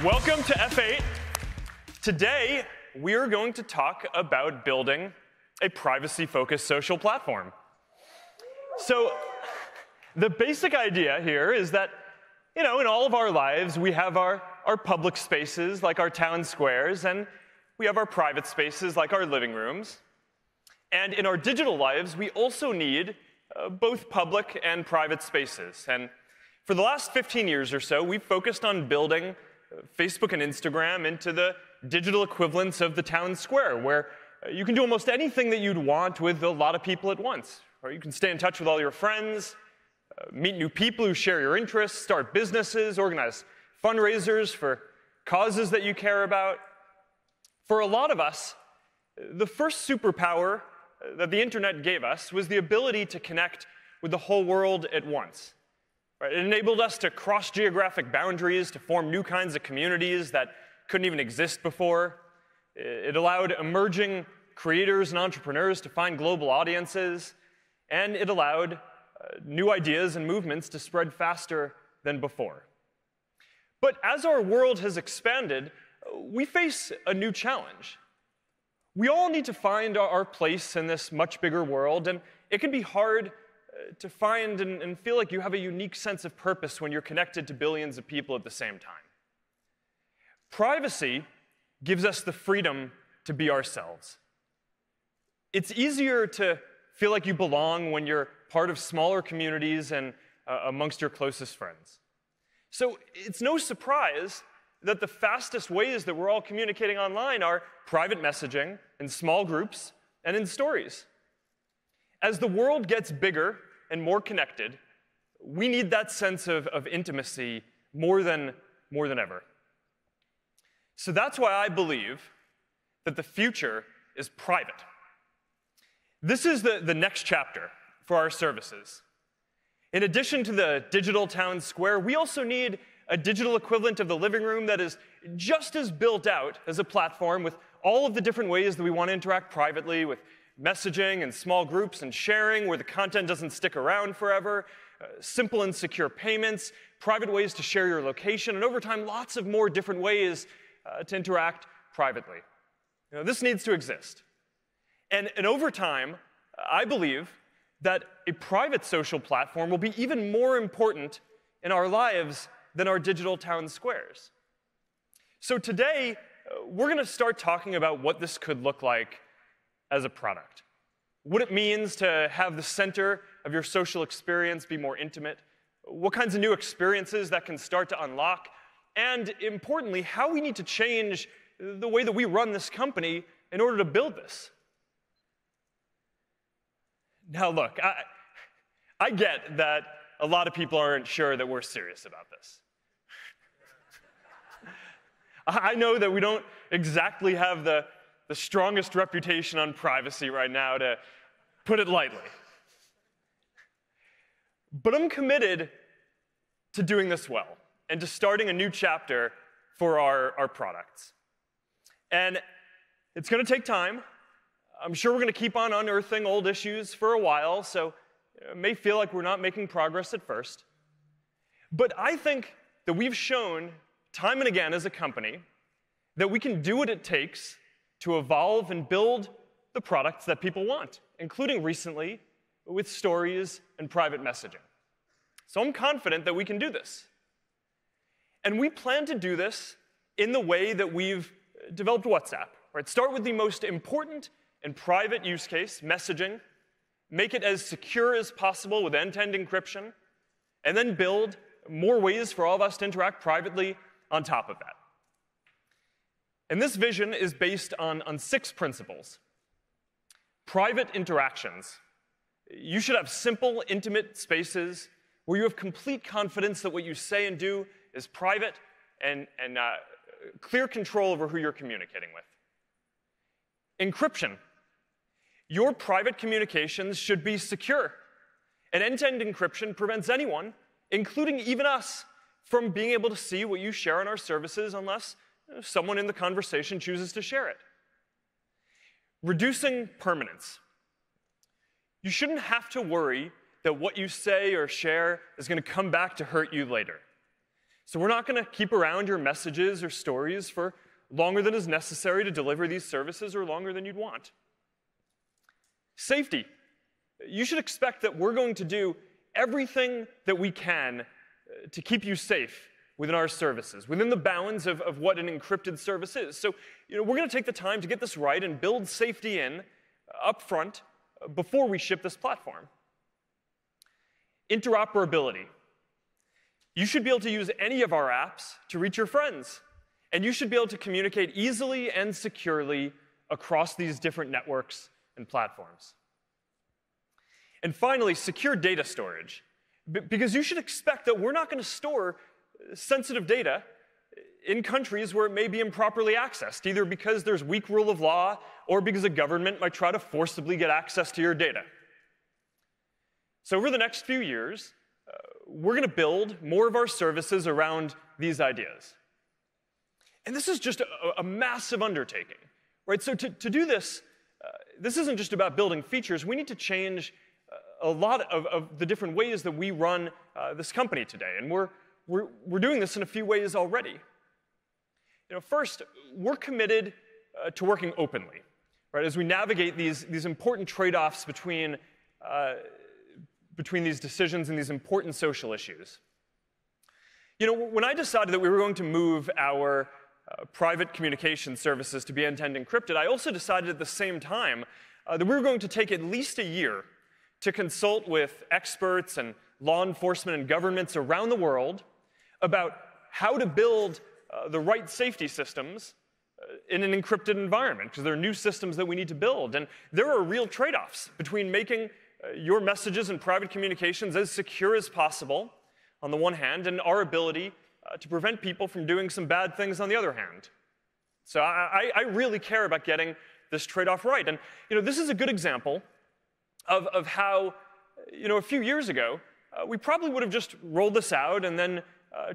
Welcome to F8. Today, we are going to talk about building a privacy-focused social platform. So, the basic idea here is that, in all of our lives, we have our public spaces, like our town squares, and we have our private spaces, like our living rooms. And in our digital lives, we also need both public and private spaces. And for the last 15 years or so, we've focused on building Facebook and Instagram into the digital equivalents of the town square, where you can do almost anything that you'd want with a lot of people at once. Or you can stay in touch with all your friends, meet new people who share your interests, start businesses, organize fundraisers for causes that you care about. For a lot of us, the first superpower that the internet gave us was the ability to connect with the whole world at once. Right? It enabled us to cross geographic boundaries, to form new kinds of communities that couldn't even exist before. It allowed emerging creators and entrepreneurs to find global audiences, and it allowed new ideas and movements to spread faster than before. But as our world has expanded, we face a new challenge. We all need to find our place in this much bigger world, and it can be hard to find and feel like you have a unique sense of purpose when you're connected to billions of people at the same time. Privacy gives us the freedom to be ourselves. It's easier to feel like you belong when you're part of smaller communities and amongst your closest friends. So it's no surprise that the fastest ways that we're all communicating online are private messaging, in small groups, and in stories. As the world gets bigger and more connected, we need that sense of intimacy more than ever. So that's why I believe that the future is private. This is the next chapter for our services. In addition to the digital town square, we also need a digital equivalent of the living room that is just as built out as a platform with all of the different ways that we want to interact privately, with messaging and small groups and sharing where the content doesn't stick around forever, simple and secure payments, private ways to share your location, and over time, lots of more different ways to interact privately. This needs to exist. And over time, I believe that a private social platform will be even more important in our lives than our digital town squares. So today, we're going to start talking about what this could look like as a product. What it means to have the center of your social experience be more intimate, what kinds of new experiences that can start to unlock, and importantly, how we need to change the way that we run this company in order to build this. Now look, I get that a lot of people aren't sure that we're serious about this. I know that we don't exactly have the strongest reputation on privacy right now, to put it lightly. But I'm committed to doing this well and to starting a new chapter for our products. And it's going to take time. I'm sure we're going to keep on unearthing old issues for a while, so it may feel like we're not making progress at first. But I think that we've shown time and again as a company that we can do what it takes to evolve and build the products that people want, including recently with stories and private messaging. So I'm confident that we can do this. And we plan to do this in the way that we've developed WhatsApp. Right? Start with the most important and private use case, messaging, make it as secure as possible with end-to-end encryption, and then build more ways for all of us to interact privately on top of that. And this vision is based on 6 principles. Private interactions. You should have simple, intimate spaces where you have complete confidence that what you say and do is private and clear control over who you're communicating with. Encryption. Your private communications should be secure. And end-to-end encryption prevents anyone, including even us, from being able to see what you share on our services unless someone in the conversation chooses to share it. Reducing permanence. You shouldn't have to worry that what you say or share is going to come back to hurt you later. So we're not going to keep around your messages or stories for longer than is necessary to deliver these services or longer than you'd want. Safety. You should expect that we're going to do everything that we can to keep you safe within our services, within the bounds of what an encrypted service is. So we're going to take the time to get this right and build safety in up front before we ship this platform. Interoperability. You should be able to use any of our apps to reach your friends. And you should be able to communicate easily and securely across these different networks and platforms. And finally, secure data storage. Because you should expect that we're not going to store sensitive data in countries where it may be improperly accessed, either because there's weak rule of law or because a government might try to forcibly get access to your data. So over the next few years, we're going to build more of our services around these ideas. And this is just a massive undertaking, right? So to do this, this isn't just about building features. We need to change a lot of the different ways that we run this company today. And we're doing this in a few ways already. First, we're committed to working openly, right? As we navigate these important trade-offs between these decisions and these important social issues. When I decided that we were going to move our private communication services to be end-to-end encrypted, I also decided at the same time that we were going to take at least a year to consult with experts and law enforcement and governments around the world about how to build the right safety systems in an encrypted environment, because there are new systems that we need to build. And there are real trade-offs between making your messages and private communications as secure as possible, on the one hand, and our ability to prevent people from doing some bad things on the other hand. So I really care about getting this trade-off right. And this is a good example of how, a few years ago, we probably would have just rolled this out and then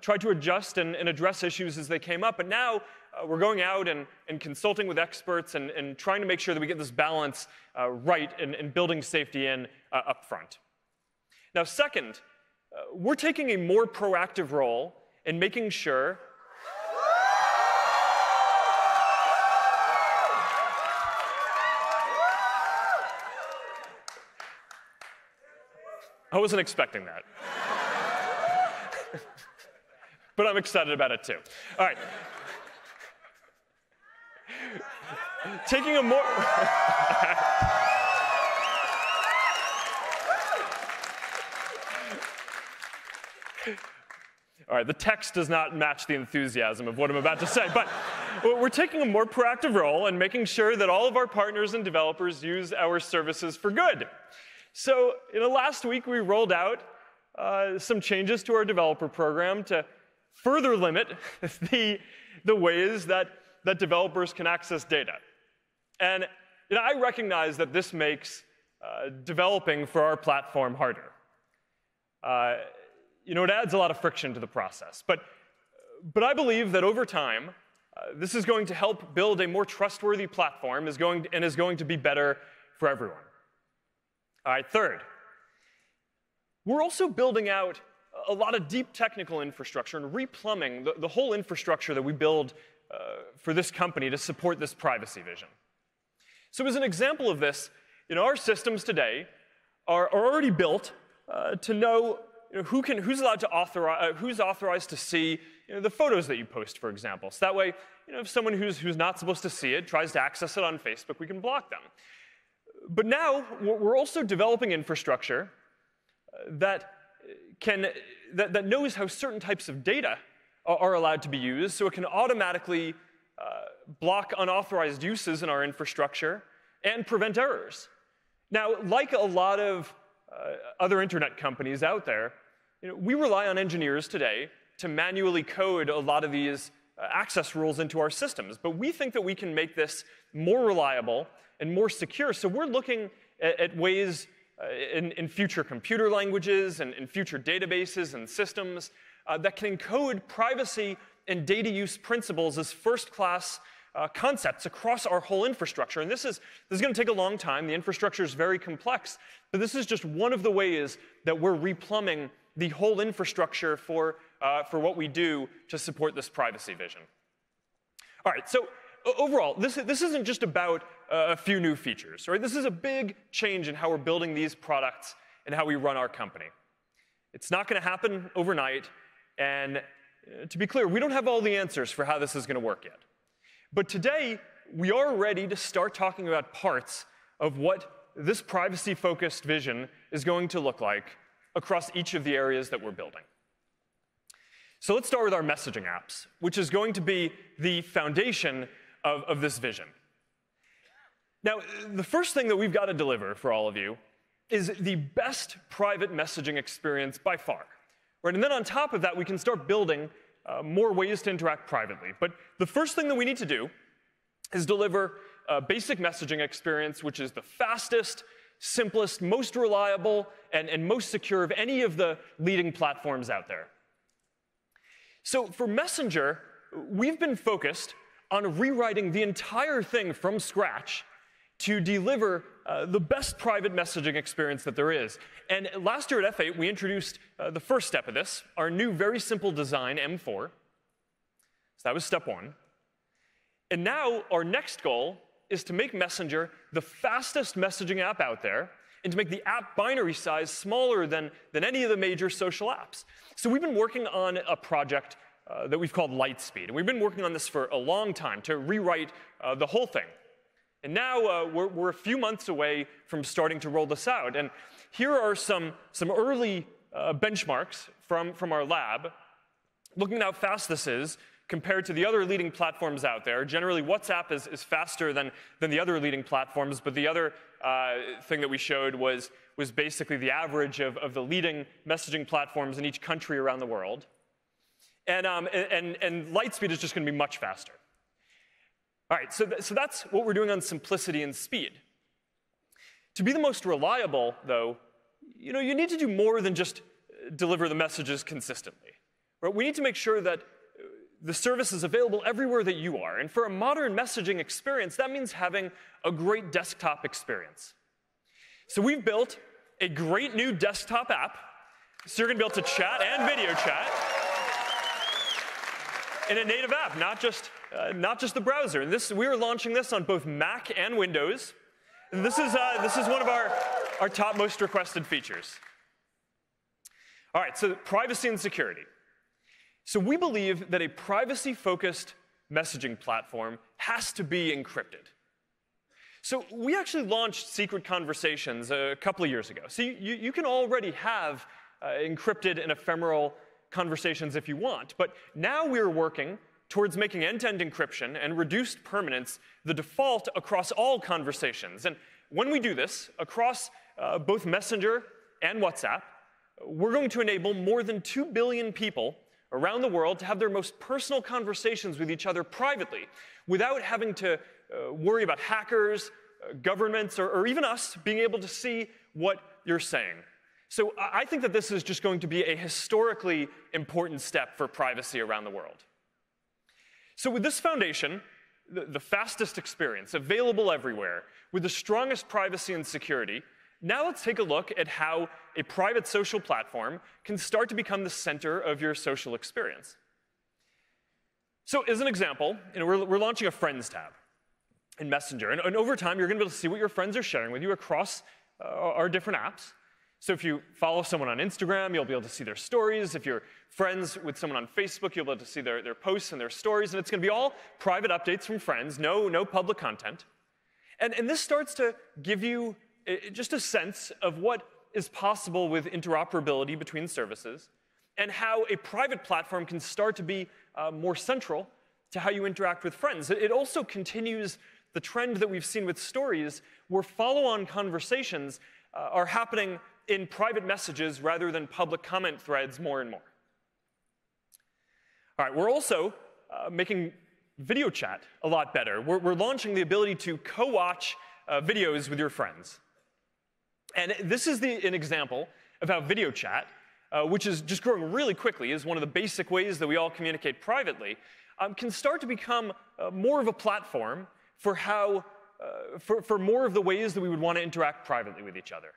tried to adjust and address issues as they came up. But now we're going out and consulting with experts and trying to make sure that we get this balance right and building safety in up front. Now, second, we're taking a more proactive role in making sure I wasn't expecting that. But I'm excited about it too. All right. Taking a more All right, the text does not match the enthusiasm of what I'm about to say, but we're taking a more proactive role in making sure that all of our partners and developers use our services for good. So, last week we rolled out some changes to our developer program to further limit the ways that developers can access data. And I recognize that this makes developing for our platform harder. It adds a lot of friction to the process. But I believe that over time, this is going to help build a more trustworthy platform is going to be better for everyone. All right, third, we're also building out a lot of deep technical infrastructure and replumbing the whole infrastructure that we build for this company to support this privacy vision. So as an example of this, our systems today are already built to know who's allowed to authorize, who's authorized to see the photos that you post, for example. So that way, if someone who's not supposed to see it tries to access it on Facebook, we can block them. But now we're also developing infrastructure that knows how certain types of data are allowed to be used, so it can automatically block unauthorized uses in our infrastructure and prevent errors. Now, like a lot of other internet companies out there, we rely on engineers today to manually code a lot of these access rules into our systems. But we think that we can make this more reliable and more secure. So we're looking at ways in future computer languages and in future databases and systems that can encode privacy and data use principles as first-class concepts across our whole infrastructure. And this is going to take a long time. The infrastructure is very complex, but this is just one of the ways that we're replumbing the whole infrastructure for what we do to support this privacy vision. All right, so overall, this isn't just about a few new features, right? This is a big change in how we're building these products and how we run our company. It's not going to happen overnight, and to be clear, we don't have all the answers for how this is going to work yet. But today, we are ready to start talking about parts of what this privacy-focused vision is going to look like across each of the areas that we're building. So let's start with our messaging apps, which is going to be the foundation of this vision. Now, the first thing that we've got to deliver for all of you is the best private messaging experience by far. Right? And then on top of that, we can start building more ways to interact privately. But the first thing that we need to do is deliver a basic messaging experience, which is the fastest, simplest, most reliable, and most secure of any of the leading platforms out there. So for Messenger, we've been focused on rewriting the entire thing from scratch to deliver the best private messaging experience that there is. And last year at F8, we introduced the first step of this, our new very simple design, M4. So that was step one. And now our next goal is to make Messenger the fastest messaging app out there and to make the app binary size smaller than any of the major social apps. So we've been working on a project that we've called Lightspeed. And we've been working on this for a long time to rewrite the whole thing. And now we're a few months away from starting to roll this out. And here are some early benchmarks from our lab, looking at how fast this is compared to the other leading platforms out there. Generally, WhatsApp is faster than the other leading platforms, but the other thing that we showed was basically the average of the leading messaging platforms in each country around the world. And Lightspeed is just going to be much faster. All right, so that's what we're doing on simplicity and speed. To be the most reliable, though, you need to do more than just deliver the messages consistently. Right? We need to make sure that the service is available everywhere that you are. And for a modern messaging experience, that means having a great desktop experience. So we've built a great new desktop app. So you're going to be able to chat and video chat in a native app, not just the browser. And we are launching this on both Mac and Windows. And this is one of our top most requested features. All right, so privacy and security. So we believe that a privacy-focused messaging platform has to be encrypted. So we actually launched Secret Conversations a couple of years ago. So you can already have encrypted and ephemeral conversations if you want. But now we're working towards making end-to-end encryption and reduced permanence the default across all conversations. And when we do this across both Messenger and WhatsApp, we're going to enable more than 2 billion people around the world to have their most personal conversations with each other privately without having to worry about hackers, governments, or even us being able to see what you're saying. So I think that this is just going to be a historically important step for privacy around the world. So with this foundation, the fastest experience, available everywhere, with the strongest privacy and security, now let's take a look at how a private social platform can start to become the center of your social experience. So as an example, we're launching a Friends tab in Messenger. And over time, you're going to be able to see what your friends are sharing with you across our different apps. So if you follow someone on Instagram, you'll be able to see their stories. If you're friends with someone on Facebook, you'll be able to see their posts and their stories. And it's going to be all private updates from friends, no public content. And this starts to give you just a sense of what is possible with interoperability between services and how a private platform can start to be more central to how you interact with friends. It also continues the trend that we've seen with stories where follow-on conversations are happening in private messages rather than public comment threads more and more. All right, we're also making video chat a lot better. We're launching the ability to co-watch videos with your friends. And this is an example of how video chat which is just growing really quickly, is one of the basic ways that we all communicate privately, can start to become more of a platform for for more of the ways that we would want to interact privately with each other.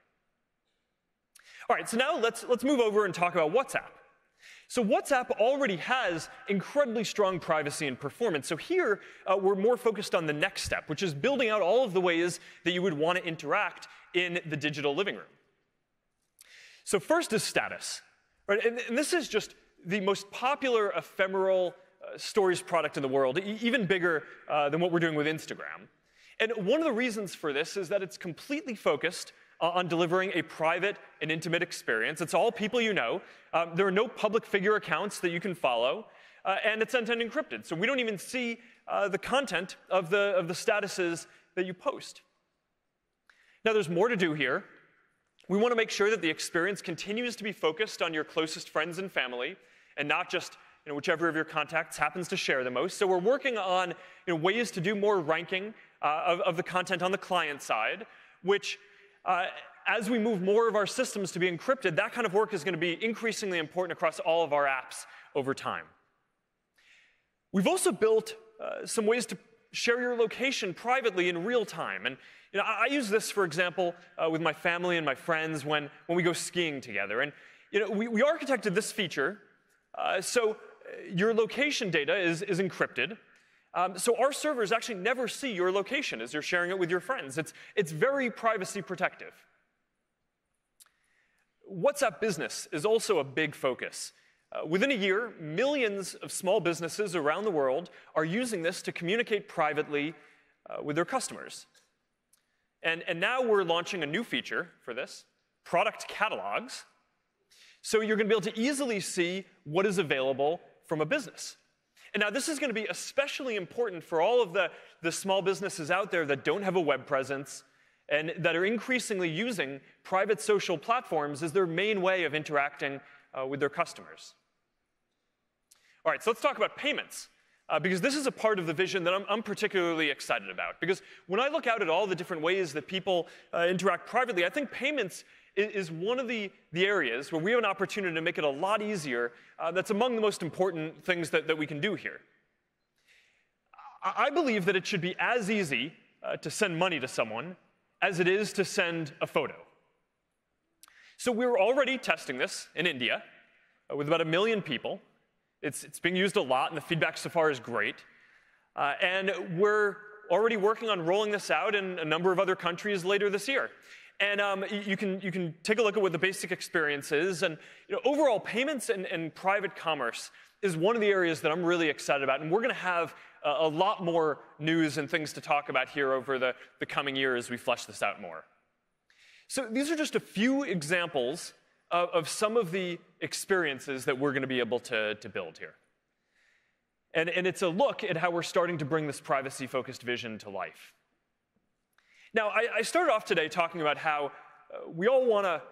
All right, so now let's move over and talk about WhatsApp. So WhatsApp already has incredibly strong privacy and performance. So here, we're more focused on the next step, which is building out all of the ways that you would want to interact in the digital living room. So first is status. Right? And this is just the most popular ephemeral stories product in the world, even bigger than what we're doing with Instagram. And one of the reasons for this is that it's completely focused on delivering a private and intimate experience. It's all people you know. There are no public figure accounts that you can follow, and it's end-to-end encrypted. So we don't even see the content of the statuses that you post. Now, there's more to do here. We want to make sure that the experience continues to be focused on your closest friends and family, and not just whichever of your contacts happens to share the most. So we're working on ways to do more ranking of the content on the client side, which as we move more of our systems to be encrypted, that kind of work is going to be increasingly important across all of our apps over time. We've also built some ways to share your location privately in real time. And I use this, for example, with my family and my friends when we go skiing together. And we architected this feature so your location data is encrypted. So our servers actually never see your location as you're sharing it with your friends. It's very privacy protective. WhatsApp Business is also a big focus. Within a year, millions of small businesses around the world are using this to communicate privately with their customers. And now we're launching a new feature for this, product catalogs. So you're going to be able to easily see what is available from a business. And now this is going to be especially important for all of the small businesses out there that don't have a web presence and that are increasingly using private social platforms as their main way of interacting with their customers. All right, so let's talk about payments, because this is a part of the vision that I'm particularly excited about. Because when I look out at all the different ways that people interact privately, I think payments is one of the areas where we have an opportunity to make it a lot easier. That's among the most important things that we can do here. I believe that it should be as easy to send money to someone as it is to send a photo. So we're already testing this in India with about 1 million people. It's being used a lot, and the feedback so far is great. And we're already working on rolling this out in a number of other countries later this year. And you can take a look at what the basic experience is. And overall, payments and private commerce is one of the areas that I'm really excited about. And we're going to have a lot more news and things to talk about here over the coming year as we flesh this out more. So these are just a few examples of some of the experiences that we're going to be able to build here. And it's a look at how we're starting to bring this privacy-focused vision to life. Now, I started off today talking about how we all want to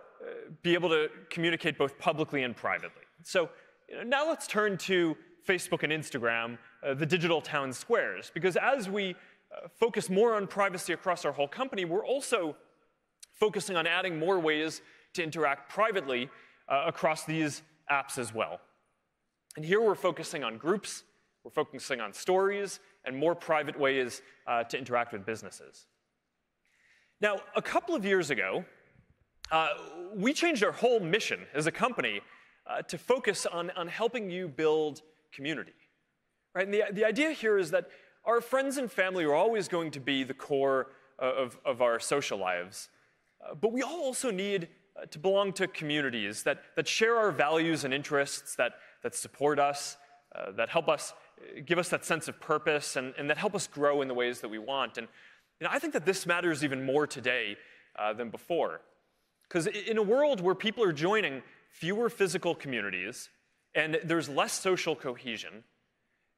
be able to communicate both publicly and privately. So now let's turn to Facebook and Instagram, the digital town squares, because as we focus more on privacy across our whole company, we're also focusing on adding more ways to interact privately across these apps as well. And here we're focusing on groups, we're focusing on stories, and more private ways to interact with businesses. Now, a couple of years ago, we changed our whole mission as a company to focus on helping you build community. Right? And the idea here is that our friends and family are always going to be the core of our social lives. But we all also need to belong to communities that share our values and interests, that support us, that help us, give us that sense of purpose, and that help us grow in the ways that we want. And I think that this matters even more today than before. Because in a world where people are joining fewer physical communities and there's less social cohesion,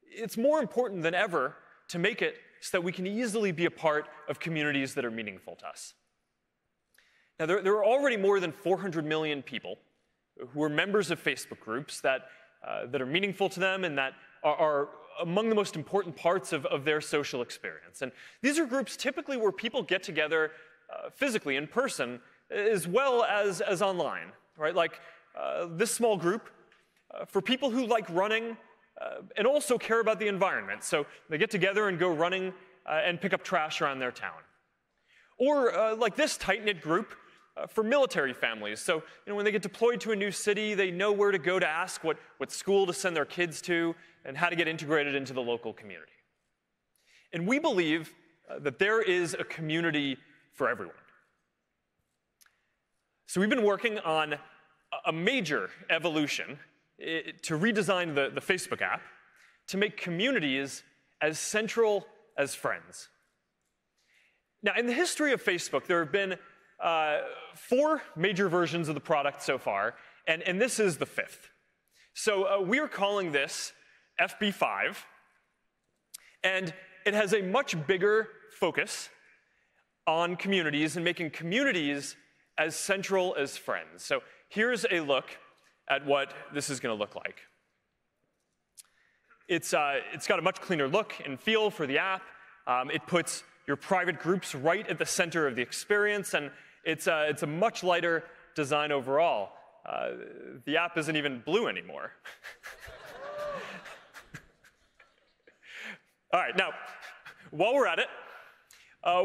it's more important than ever to make it so that we can easily be a part of communities that are meaningful to us. Now, there are already more than 400 million people who are members of Facebook groups that are meaningful to them and that are among the most important parts of their social experience. And these are groups typically where people get together physically, in person, as well as online, right? Like this small group for people who like running and also care about the environment. So they get together and go running and pick up trash around their town. Or like this tight-knit group for military families. So when they get deployed to a new city, they know where to go to ask what school to send their kids to and how to get integrated into the local community. And we believe that there is a community for everyone. So we've been working on a major evolution to redesign the Facebook app to make communities as central as friends. Now, in the history of Facebook, there have been 4 major versions of the product so far, and this is the 5th. So we are calling this FB5, and it has a much bigger focus on communities and making communities as central as friends. So here's a look at what this is going to look like. It's got a much cleaner look and feel for the app. It puts your private groups right at the center of the experience, and it's a much lighter design overall. The app isn't even blue anymore. All right, now, while we're at it,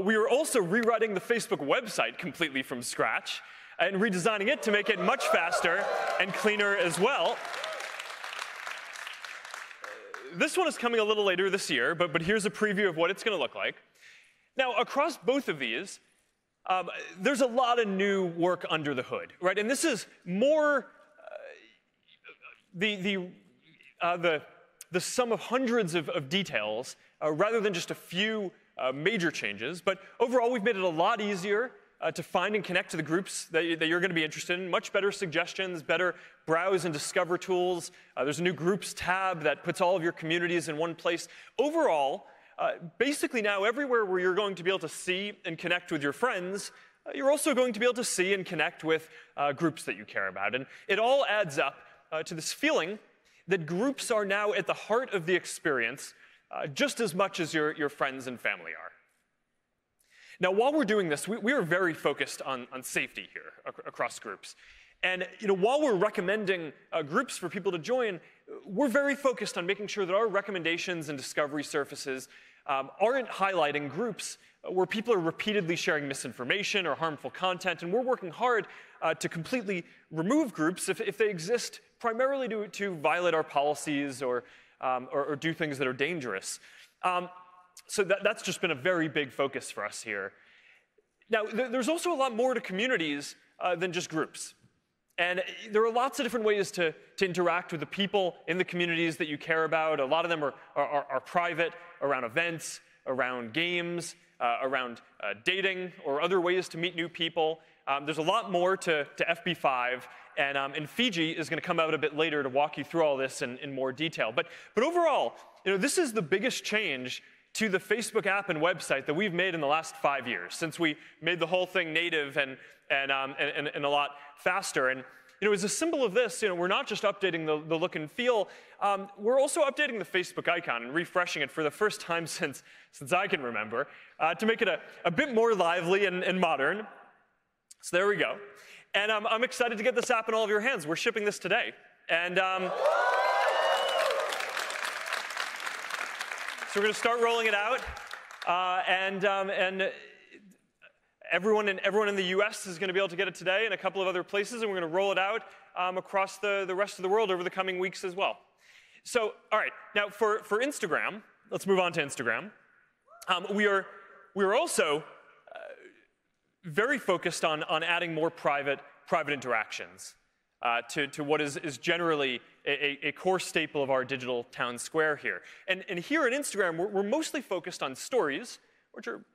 we are also rewriting the Facebook website completely from scratch and redesigning it to make it much faster and cleaner as well. This one is coming a little later this year, but here's a preview of what it's going to look like. Now, across both of these, there's a lot of new work under the hood, right? And this is more the sum of hundreds of details rather than just a few major changes. But overall, we've made it a lot easier to find and connect to the groups that you're going to be interested in. Much better suggestions, better browse and discover tools. There's a new groups tab that puts all of your communities in one place. Overall, basically now everywhere where you're going to be able to see and connect with your friends, you're also going to be able to see and connect with groups that you care about. And it all adds up to this feeling that groups are now at the heart of the experience just as much as your friends and family are. Now, while we're doing this, we are very focused on safety here across groups. And while we're recommending groups for people to join, we're very focused on making sure that our recommendations and discovery surfaces aren't highlighting groups where people are repeatedly sharing misinformation or harmful content. And we're working hard to completely remove groups if they exist primarily to violate our policies or do things that are dangerous. So that's just been a very big focus for us here. Now, there's also a lot more to communities than just groups. And there are lots of different ways to interact with the people in the communities that you care about. A lot of them are private, around events, around games, around dating, or other ways to meet new people. There's a lot more to FB5, and Fiji is going to come out a bit later to walk you through all this in more detail. But overall, this is the biggest change to the Facebook app and website that we've made in the last 5 years, since we made the whole thing native and a lot faster. And as a symbol of this, we're not just updating the look and feel, we're also updating the Facebook icon and refreshing it for the first time since I can remember, to make it a bit more lively and modern. So there we go. And I'm excited to get this app in all of your hands. We're shipping this today. And so we're going to start rolling it out, and everyone in the U.S. is going to be able to get it today, and a couple of other places, and we're going to roll it out across the rest of the world over the coming weeks as well. So, all right, now for Instagram, let's move on to Instagram. We are also very focused on adding more private interactions to what is generally a core staple of our digital town square here. And here on Instagram, we're mostly focused on stories, which are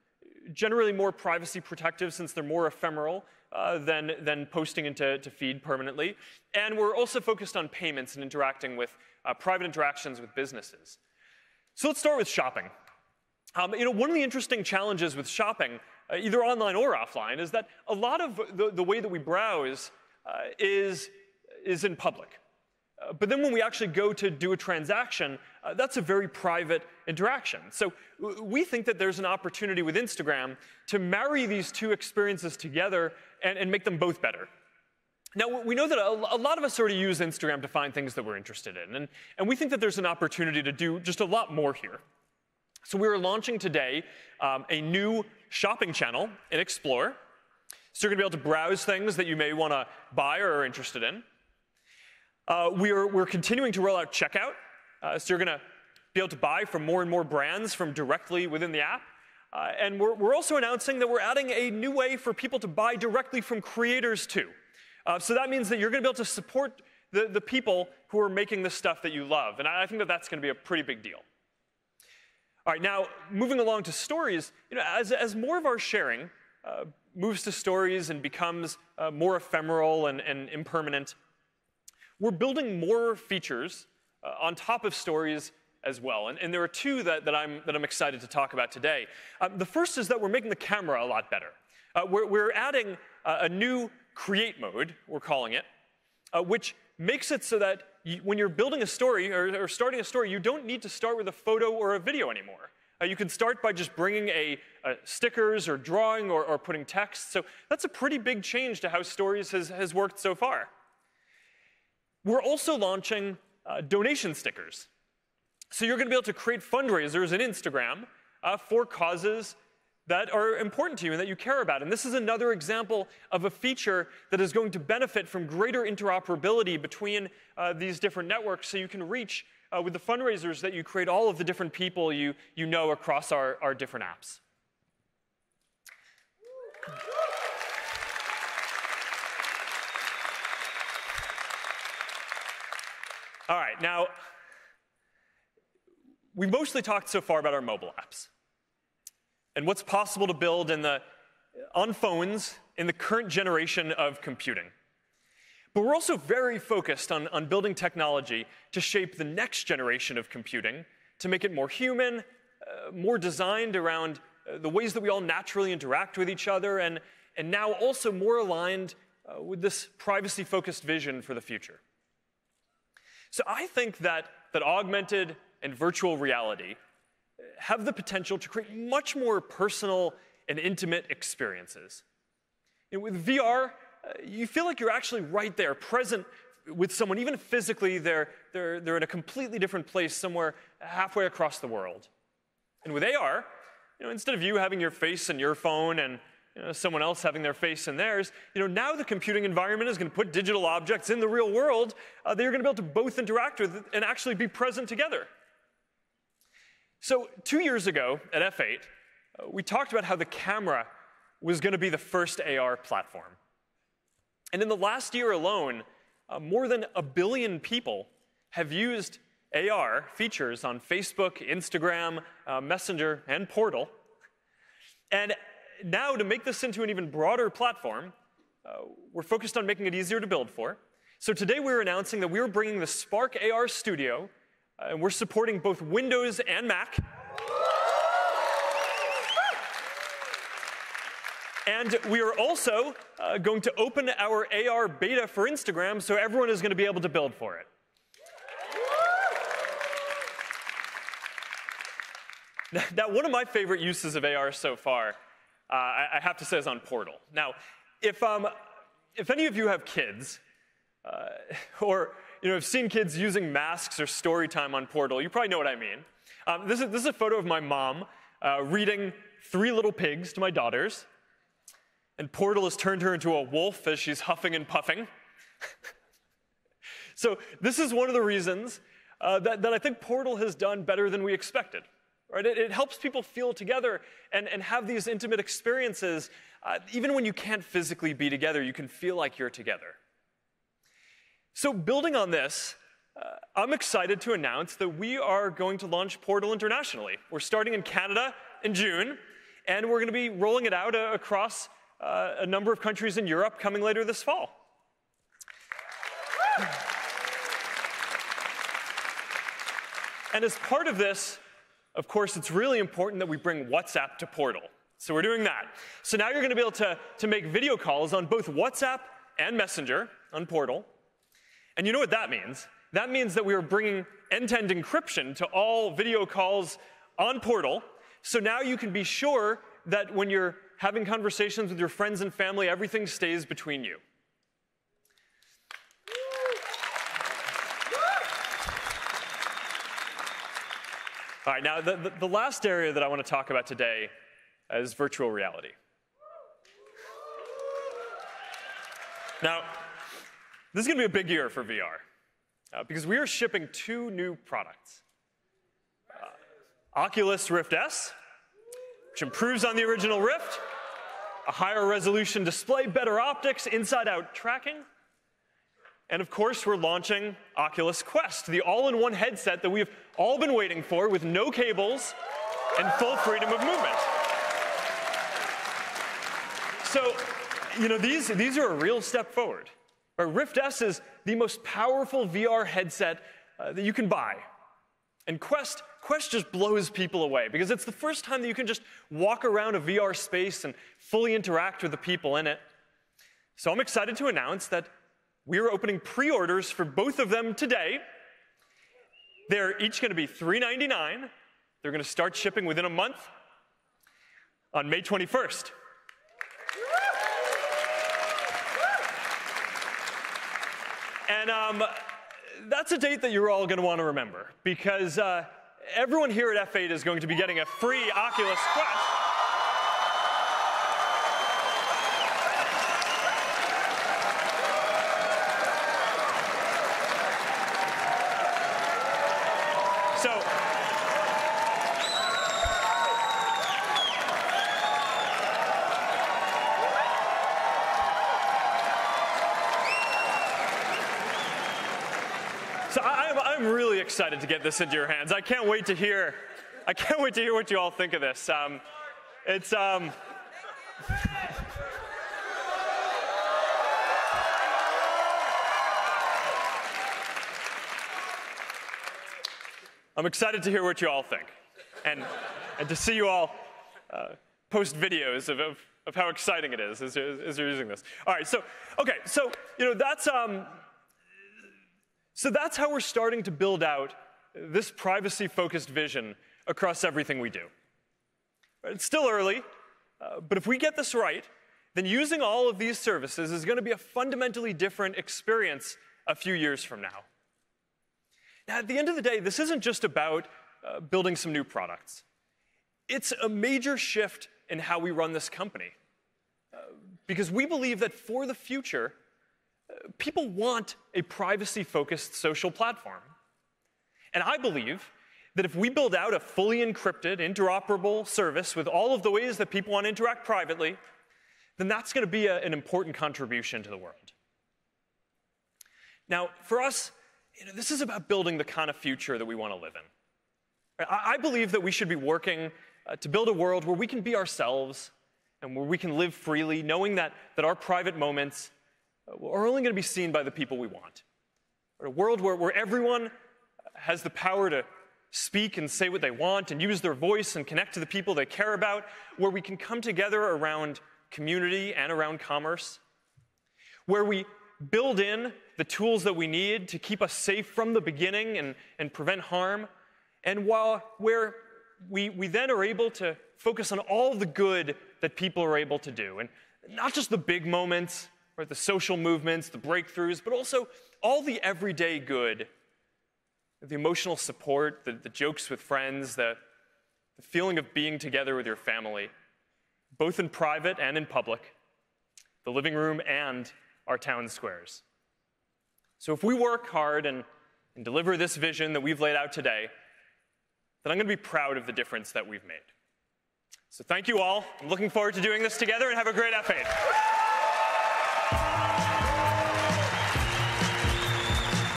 generally more privacy protective since they're more ephemeral than posting into feed permanently. And we're also focused on payments and interacting with private interactions with businesses. So let's start with shopping. One of the interesting challenges with shopping, either online or offline, is that a lot of the way that we browse is in public. But then when we actually go to do a transaction, that's a very private interaction. So we think that there's an opportunity with Instagram to marry these two experiences together and make them both better. Now, we know that a lot of us already use Instagram to find things that we're interested in, and we think that there's an opportunity to do just a lot more here. So we are launching today a new shopping channel in Explore. So you're going to be able to browse things that you may want to buy or are interested in. We're continuing to roll out checkout. So you're going to be able to buy from more and more brands from directly within the app. And we're also announcing that we're adding a new way for people to buy directly from creators too. So that means that you're going to be able to support the people who are making the stuff that you love. And I think that that's going to be a pretty big deal. All right, now moving along to stories, as more of our sharing moves to stories and becomes more ephemeral and impermanent, we're building more features on top of stories as well. And there are two that I'm excited to talk about today. The first is that we're making the camera a lot better. We're adding a new create mode, we're calling it, which makes it so that when you're building a story or starting a story, you don't need to start with a photo or a video anymore. You can start by just bringing stickers or drawing or putting text. So that's a pretty big change to how stories has worked so far. We're also launching donation stickers. So you're going to be able to create fundraisers in Instagram for causes that are important to you and that you care about. And this is another example of a feature that is going to benefit from greater interoperability between these different networks, so you can reach, with the fundraisers that you create, all of the different people you know across our different apps. All right, now, we've mostly talked so far about our mobile apps and what's possible to build on phones in the current generation of computing. But we're also very focused on building technology to shape the next generation of computing, to make it more human, more designed around the ways that we all naturally interact with each other, and now also more aligned with this privacy-focused vision for the future. So I think that augmented and virtual reality have the potential to create much more personal and intimate experiences. With VR, you feel like you're actually right there, present with someone, even physically, they're in a completely different place somewhere halfway across the world. And with AR, instead of you having your face in your phone and someone else having their face in theirs, now the computing environment is going to put digital objects in the real world that you're going to be able to both interact with and actually be present together. So 2 years ago at F8, we talked about how the camera was going to be the first AR platform. And in the last year alone, more than 1 billion people have used AR features on Facebook, Instagram, Messenger, and Portal. And now, to make this into an even broader platform, we're focused on making it easier to build for. So today we're announcing that we're bringing the Spark AR Studio, and we're supporting both Windows and Mac. And we are also going to open our AR beta for Instagram, so everyone is going to be able to build for it. Now, one of my favorite uses of AR so far, I have to say, is on Portal. Now, if any of you have kids, or have seen kids using masks or story time on Portal, you probably know what I mean. This is a photo of my mom reading Three Little Pigs to my daughters, and Portal has turned her into a wolf as she's huffing and puffing. So this is one of the reasons that I think Portal has done better than we expected. Right? It helps people feel together and have these intimate experiences. Even when you can't physically be together, you can feel like you're together. So building on this, I'm excited to announce that we are going to launch Portal internationally. We're starting in Canada in June, and we're going to be rolling it out across a number of countries in Europe coming later this fall. And as part of this, of course, it's really important that we bring WhatsApp to Portal. So we're doing that. So now you're going to be able to make video calls on both WhatsApp and Messenger on Portal. And you know what that means? That means that we are bringing end-to-end encryption to all video calls on Portal. So now you can be sure that when you're having conversations with your friends and family, everything stays between you. All right, now the last area that I want to talk about today is virtual reality. Now, this is going to be a big year for VR because we are shipping 2 new products. Oculus Rift S, which improves on the original Rift, a higher resolution display, better optics, inside-out tracking. And of course, we're launching Oculus Quest, the all-in-one headset that we have all been waiting for with no cables and full freedom of movement. So, these are a real step forward. Rift S is the most powerful VR headset that you can buy. And Quest just blows people away because it's the first time that you can just walk around a VR space and fully interact with the people in it. So I'm excited to announce that we are opening pre-orders for both of them today. They're each going to be $399. They're going to start shipping within a month on May 21st. And that's a date that you're all going to want to remember because everyone here at F8 is going to be getting a free Oculus Quest. So I'm really excited to get this into your hands. I can't wait to hear what you all think of this. I'm excited to hear what you all think, and to see you all post videos of how exciting it is as you're using this. All right, so that's how we're starting to build out this privacy-focused vision across everything we do. It's still early, but if we get this right, then using all of these services is going to be a fundamentally different experience a few years from now. Now, at the end of the day, this isn't just about building some new products. It's a major shift in how we run this company. Because we believe that for the future, people want a privacy-focused social platform. And I believe that if we build out a fully encrypted, interoperable service with all of the ways that people want to interact privately, then that's going to be an important contribution to the world. Now, for us, this is about building the kind of future that we want to live in. I believe that we should be working to build a world where we can be ourselves and where we can live freely, knowing that our private moments are only going to be seen by the people we want. A world where everyone has the power to speak and say what they want and use their voice and connect to the people they care about, where we can come together around community and around commerce, where we build in the tools that we need to keep us safe from the beginning and prevent harm, and where we then are able to focus on all the good that people are able to do, and not just the big moments, or the social movements, the breakthroughs, but also all the everyday good, the emotional support, the jokes with friends, the feeling of being together with your family, both in private and in public, the living room and our town squares. So if we work hard and deliver this vision that we've laid out today, then I'm going to be proud of the difference that we've made. So thank you all. I'm looking forward to doing this together, and have a great F8.